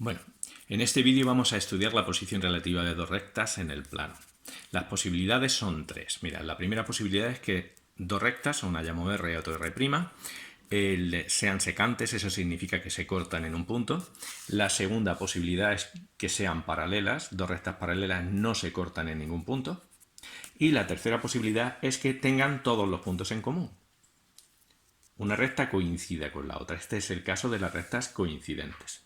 Bueno, en este vídeo vamos a estudiar la posición relativa de dos rectas en el plano. Las posibilidades son tres. Mira, la primera posibilidad es que dos rectas, una llamo R y otra R', sean secantes, eso significa que se cortan en un punto. La segunda posibilidad es que sean paralelas, dos rectas paralelas no se cortan en ningún punto. Y la tercera posibilidad es que tengan todos los puntos en común. Una recta coincida con la otra. Este es el caso de las rectas coincidentes.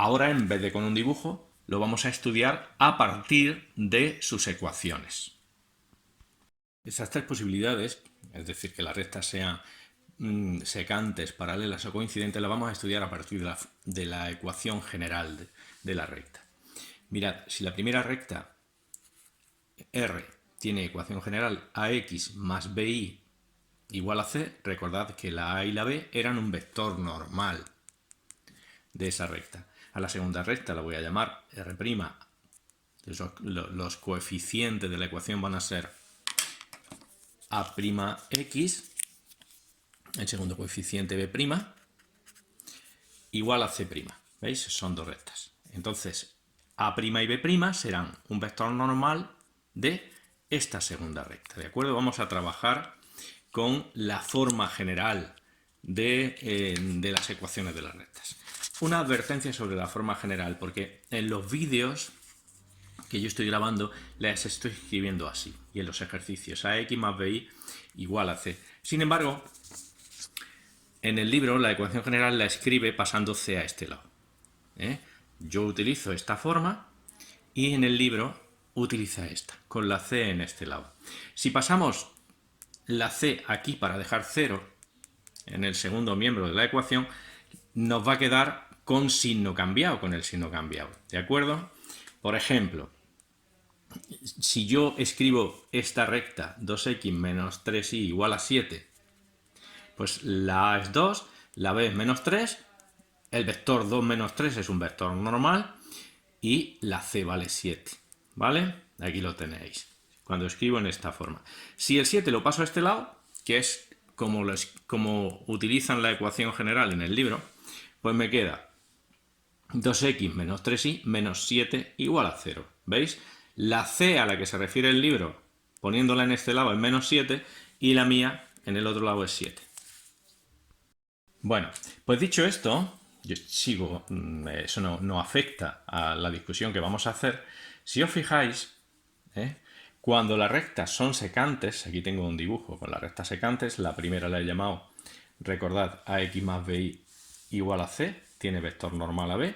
Ahora, en vez de con un dibujo, lo vamos a estudiar a partir de sus ecuaciones. Esas tres posibilidades, es decir, que las rectas sean secantes, paralelas o coincidentes, las vamos a estudiar a partir de la ecuación general de la recta. Mirad, si la primera recta R tiene ecuación general ax más bi igual a c, recordad que la a y la b eran un vector normal de esa recta. A la segunda recta la voy a llamar R'. Los coeficientes de la ecuación van a ser A'x, el segundo coeficiente B', igual a C'. ¿Veis? Son dos rectas. Entonces, A' y B' serán un vector normal de esta segunda recta. ¿De acuerdo? Vamos a trabajar con la forma general de las ecuaciones de las rectas. Una advertencia sobre la forma general, porque en los vídeos que yo estoy grabando les estoy escribiendo así, y en los ejercicios ax más bi igual a c. Sin embargo, en el libro la ecuación general la escribe pasando c a este lado. Yo utilizo esta forma y en el libro utiliza esta, con la c en este lado. Si pasamos la c aquí para dejar 0 en el segundo miembro de la ecuación, nos va a quedar con signo cambiado, con el signo cambiado, ¿de acuerdo? Por ejemplo, si yo escribo esta recta 2x menos 3y igual a 7, pues la a es 2, la b es menos 3, el vector 2 menos 3 es un vector normal y la c vale 7, ¿vale? Aquí lo tenéis, cuando escribo en esta forma. Si el 7 lo paso a este lado, que es como utilizan la ecuación general en el libro, pues me queda 2x menos 3y menos 7 igual a 0. ¿Veis? La c a la que se refiere el libro, poniéndola en este lado, es menos 7 y la mía en el otro lado es 7. Bueno, pues dicho esto, yo sigo, eso no afecta a la discusión que vamos a hacer. Si os fijáis, cuando las rectas son secantes, aquí tengo un dibujo con las rectas secantes, la primera la he llamado, recordad, ax más bi igual a c, tiene vector normal a b,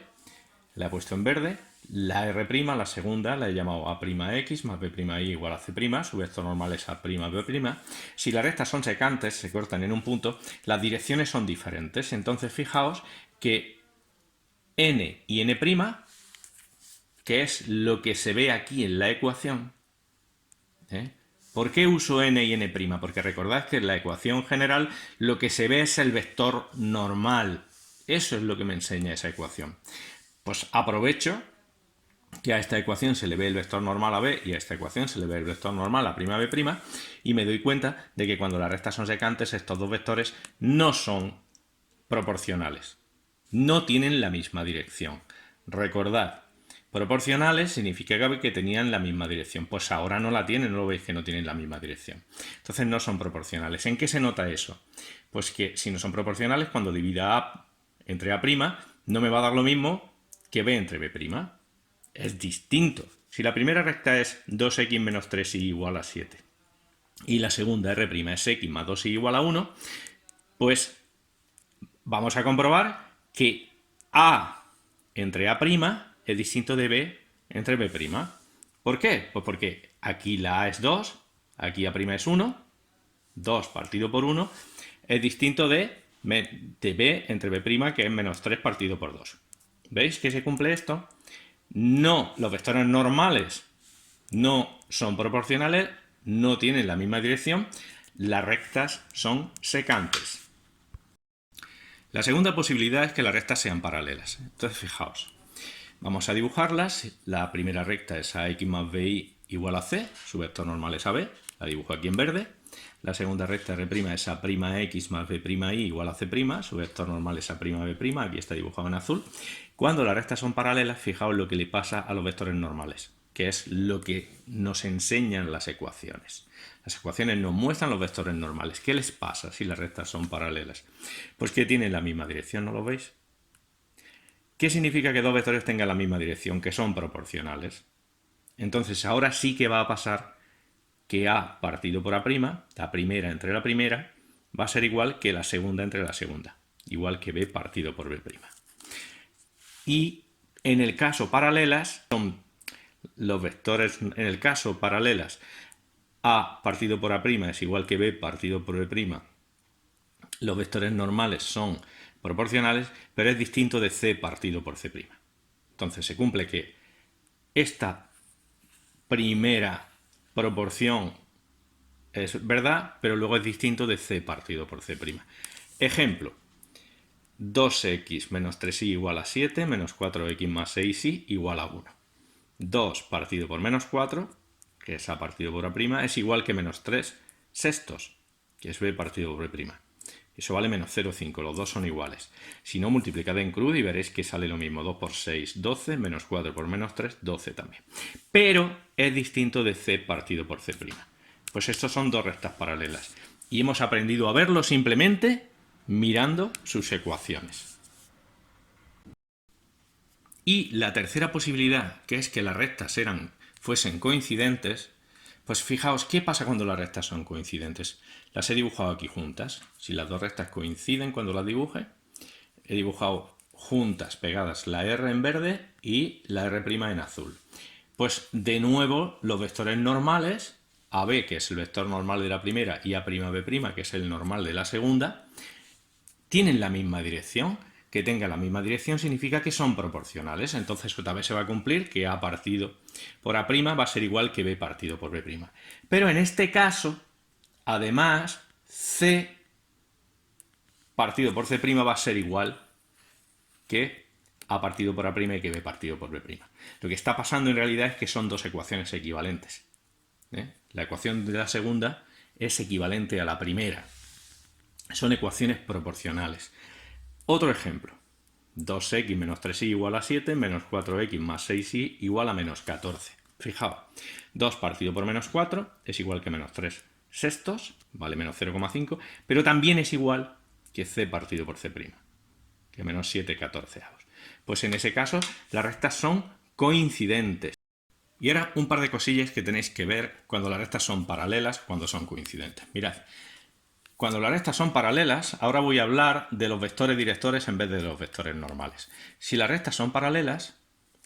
la he puesto en verde. La R', la segunda, la he llamado A'x más B'y igual a C', su vector normal es A'B'. Si las rectas son secantes, se cortan en un punto, las direcciones son diferentes. Entonces, fijaos que n y n', que es lo que se ve aquí en la ecuación, ¿por qué uso n y n'? Porque recordad que en la ecuación general lo que se ve es el vector normal. Eso es lo que me enseña esa ecuación. Pues aprovecho que a esta ecuación se le ve el vector normal a b y a esta ecuación se le ve el vector normal a b', y me doy cuenta de que cuando las rectas son secantes estos dos vectores no son proporcionales, no tienen la misma dirección. Recordad, proporcionales significa que tenían la misma dirección, pues ahora no la tienen, no lo veis que no tienen la misma dirección. Entonces no son proporcionales. ¿En qué se nota eso? Pues que si no son proporcionales, cuando divida a entre a', no me va a dar lo mismo que b entre b'. Es distinto. Si la primera recta es 2x menos 3y igual a 7 y la segunda R' es x más 2y igual a 1, pues vamos a comprobar que a entre a' es distinto de b entre b'. ¿Por qué? Pues porque aquí la a es 2, aquí a' es 1, 2 partido por 1, es distinto de b entre b', que es menos 3 partido por 2. ¿Veis que se cumple esto? No, los vectores normales no son proporcionales, no tienen la misma dirección, las rectas son secantes. La segunda posibilidad es que las rectas sean paralelas. Entonces, fijaos, vamos a dibujarlas. La primera recta es ax más bi igual a c, su vector normal es ab, la dibujo aquí en verde. La segunda recta R' es A'X más B'I igual a C', su vector normal es A'B', aquí está dibujado en azul. Cuando las rectas son paralelas, fijaos lo que le pasa a los vectores normales, que es lo que nos enseñan las ecuaciones. Las ecuaciones nos muestran los vectores normales. ¿Qué les pasa si las rectas son paralelas? Pues que tienen la misma dirección, ¿no lo veis? ¿Qué significa que dos vectores tengan la misma dirección? Que son proporcionales. Entonces ahora sí que va a pasar que A partido por A', la primera entre la primera, va a ser igual que la segunda entre la segunda, igual que B partido por B'. Y en el caso paralelas, son los vectores, en el caso paralelas, A partido por A' es igual que B partido por B', los vectores normales son proporcionales, pero es distinto de C partido por C'. Entonces se cumple que esta primera proporción es verdad, pero luego es distinto de C partido por C'. Ejemplo, 2x menos 3y igual a 7, menos 4x más 6y igual a 1. 2 partido por menos 4, que es A partido por A', es igual que menos 3 sextos, que es B partido por B'. Eso vale menos 0,5, los dos son iguales. Si no, multiplicad en cruz y veréis que sale lo mismo. 2 por 6, 12, menos 4 por menos 3, 12 también. Pero es distinto de C partido por C'. Pues estos son dos rectas paralelas. Y hemos aprendido a verlo simplemente mirando sus ecuaciones. Y la tercera posibilidad, que es que las rectas fuesen coincidentes, pues fijaos, ¿qué pasa cuando las rectas son coincidentes? Las he dibujado aquí juntas. Si las dos rectas coinciden cuando las dibuje, he dibujado juntas, pegadas, la R en verde y la R' en azul. Pues de nuevo, los vectores normales, AB, que es el vector normal de la primera, y A'B', que es el normal de la segunda, tienen la misma dirección. Que tenga la misma dirección significa que son proporcionales. Entonces otra vez se va a cumplir que A partido por A' va a ser igual que B partido por B'. Pero en este caso, además, C partido por C' va a ser igual que A partido por A' y que B partido por B'. Lo que está pasando en realidad es que son dos ecuaciones equivalentes. La ecuación de la segunda es equivalente a la primera. Son ecuaciones proporcionales. Otro ejemplo, 2x menos 3y igual a 7, menos 4x más 6y igual a menos 14. Fijaos, 2 partido por menos 4 es igual que menos 3 sextos, vale menos 0,5, pero también es igual que C partido por C', que menos 7 catorceavos. Pues en ese caso las rectas son coincidentes. Y ahora un par de cosillas que tenéis que ver cuando las rectas son paralelas, cuando son coincidentes. Mirad. Cuando las rectas son paralelas, ahora voy a hablar de los vectores directores en vez de los vectores normales. Si las rectas son paralelas,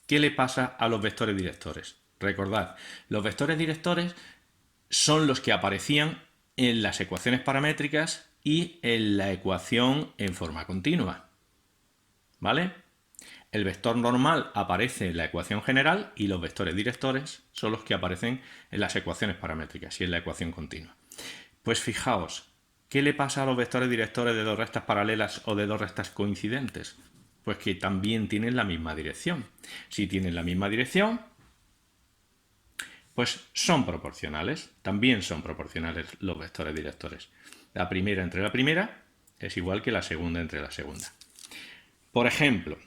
¿qué le pasa a los vectores directores? Recordad, los vectores directores son los que aparecían en las ecuaciones paramétricas y en la ecuación en forma continua. ¿Vale? El vector normal aparece en la ecuación general y los vectores directores son los que aparecen en las ecuaciones paramétricas y en la ecuación continua. Pues fijaos, ¿qué le pasa a los vectores directores de dos rectas paralelas o de dos rectas coincidentes? Pues que también tienen la misma dirección. Si tienen la misma dirección, pues son proporcionales. También son proporcionales los vectores directores. La primera entre la primera es igual que la segunda entre la segunda. Por ejemplo,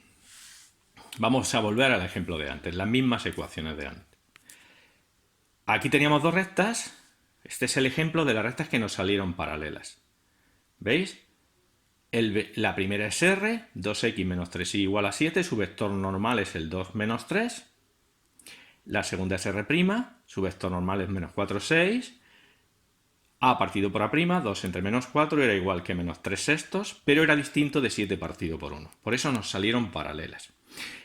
vamos a volver al ejemplo de antes, las mismas ecuaciones de antes. Aquí teníamos dos rectas. Este es el ejemplo de las rectas que nos salieron paralelas. ¿Veis? La primera es R, 2x menos 3y igual a 7, su vector normal es el 2 menos 3. La segunda es R', su vector normal es menos 4, 6. A partido por A', 2 entre menos 4 era igual que menos 3 sextos, pero era distinto de 7 partido por 1. Por eso nos salieron paralelas.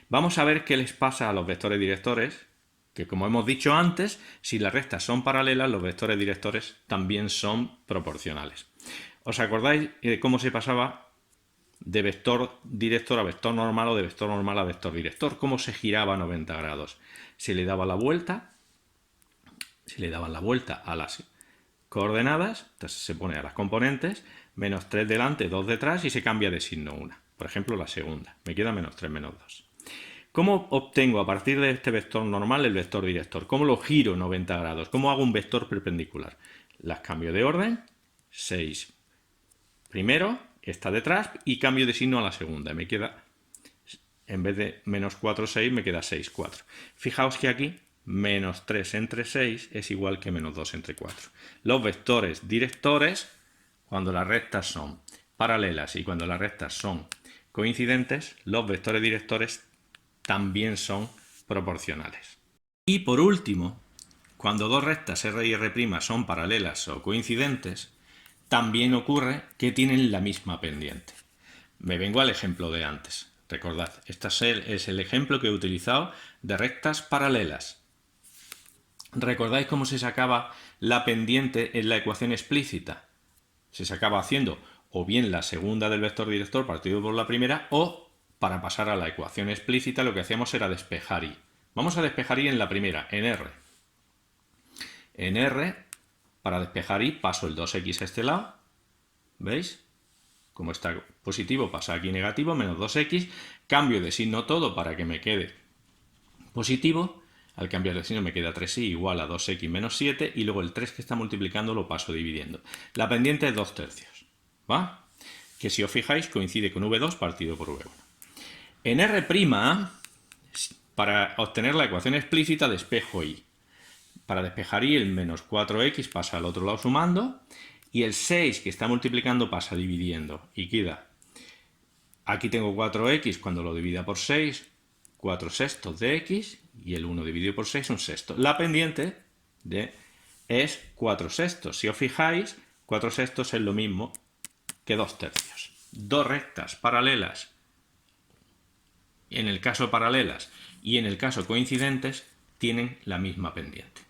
Vamos a ver qué les pasa a los vectores directores, que como hemos dicho antes, si las rectas son paralelas, los vectores directores también son proporcionales. ¿Os acordáis cómo se pasaba de vector director a vector normal o de vector normal a vector director? ¿Cómo se giraba 90 grados? Se le daba la vuelta, se le daban la vuelta a las coordenadas, entonces se pone a las componentes, menos 3 delante, 2 detrás y se cambia de signo una. Por ejemplo, la segunda. Me queda menos 3 menos 2. ¿Cómo obtengo a partir de este vector normal el vector director? ¿Cómo lo giro 90 grados? ¿Cómo hago un vector perpendicular? las cambio de orden, 6 primero, esta detrás, y cambio de signo a la segunda. Me queda, en vez de menos 4, 6, me queda 6, 4. Fijaos que aquí menos 3 entre 6 es igual que menos 2 entre 4. Los vectores directores, cuando las rectas son paralelas y cuando las rectas son coincidentes, los vectores directores también son proporcionales. Y por último, cuando dos rectas R y R' son paralelas o coincidentes, también ocurre que tienen la misma pendiente. Me vengo al ejemplo de antes. Recordad, este es el ejemplo que he utilizado de rectas paralelas. ¿Recordáis cómo se sacaba la pendiente en la ecuación explícita? Se sacaba haciendo o bien la segunda del vector director partido por la primera, o para pasar a la ecuación explícita lo que hacíamos era despejar y. Vamos a despejar y en la primera, en R. En R, para despejar y, paso el 2x a este lado. ¿Veis? Como está positivo, pasa aquí negativo, menos 2x. Cambio de signo todo para que me quede positivo. Al cambiar de signo me queda 3y igual a 2x menos 7. Y luego el 3 que está multiplicando lo paso dividiendo. La pendiente es 2/3. ¿Va? Que si os fijáis coincide con v2 partido por v1. En R', para obtener la ecuación explícita, despejo y. Para despejar y, el menos 4x pasa al otro lado sumando, y el 6 que está multiplicando pasa dividiendo, y queda, aquí tengo 4x, cuando lo divida por 6, 4 sextos de x, y el 1 dividido por 6, un sexto. La pendiente es 4 sextos. Si os fijáis, 4 sextos es lo mismo que 2/3. Dos rectas paralelas, en el caso paralelas y en el caso coincidentes, tienen la misma pendiente.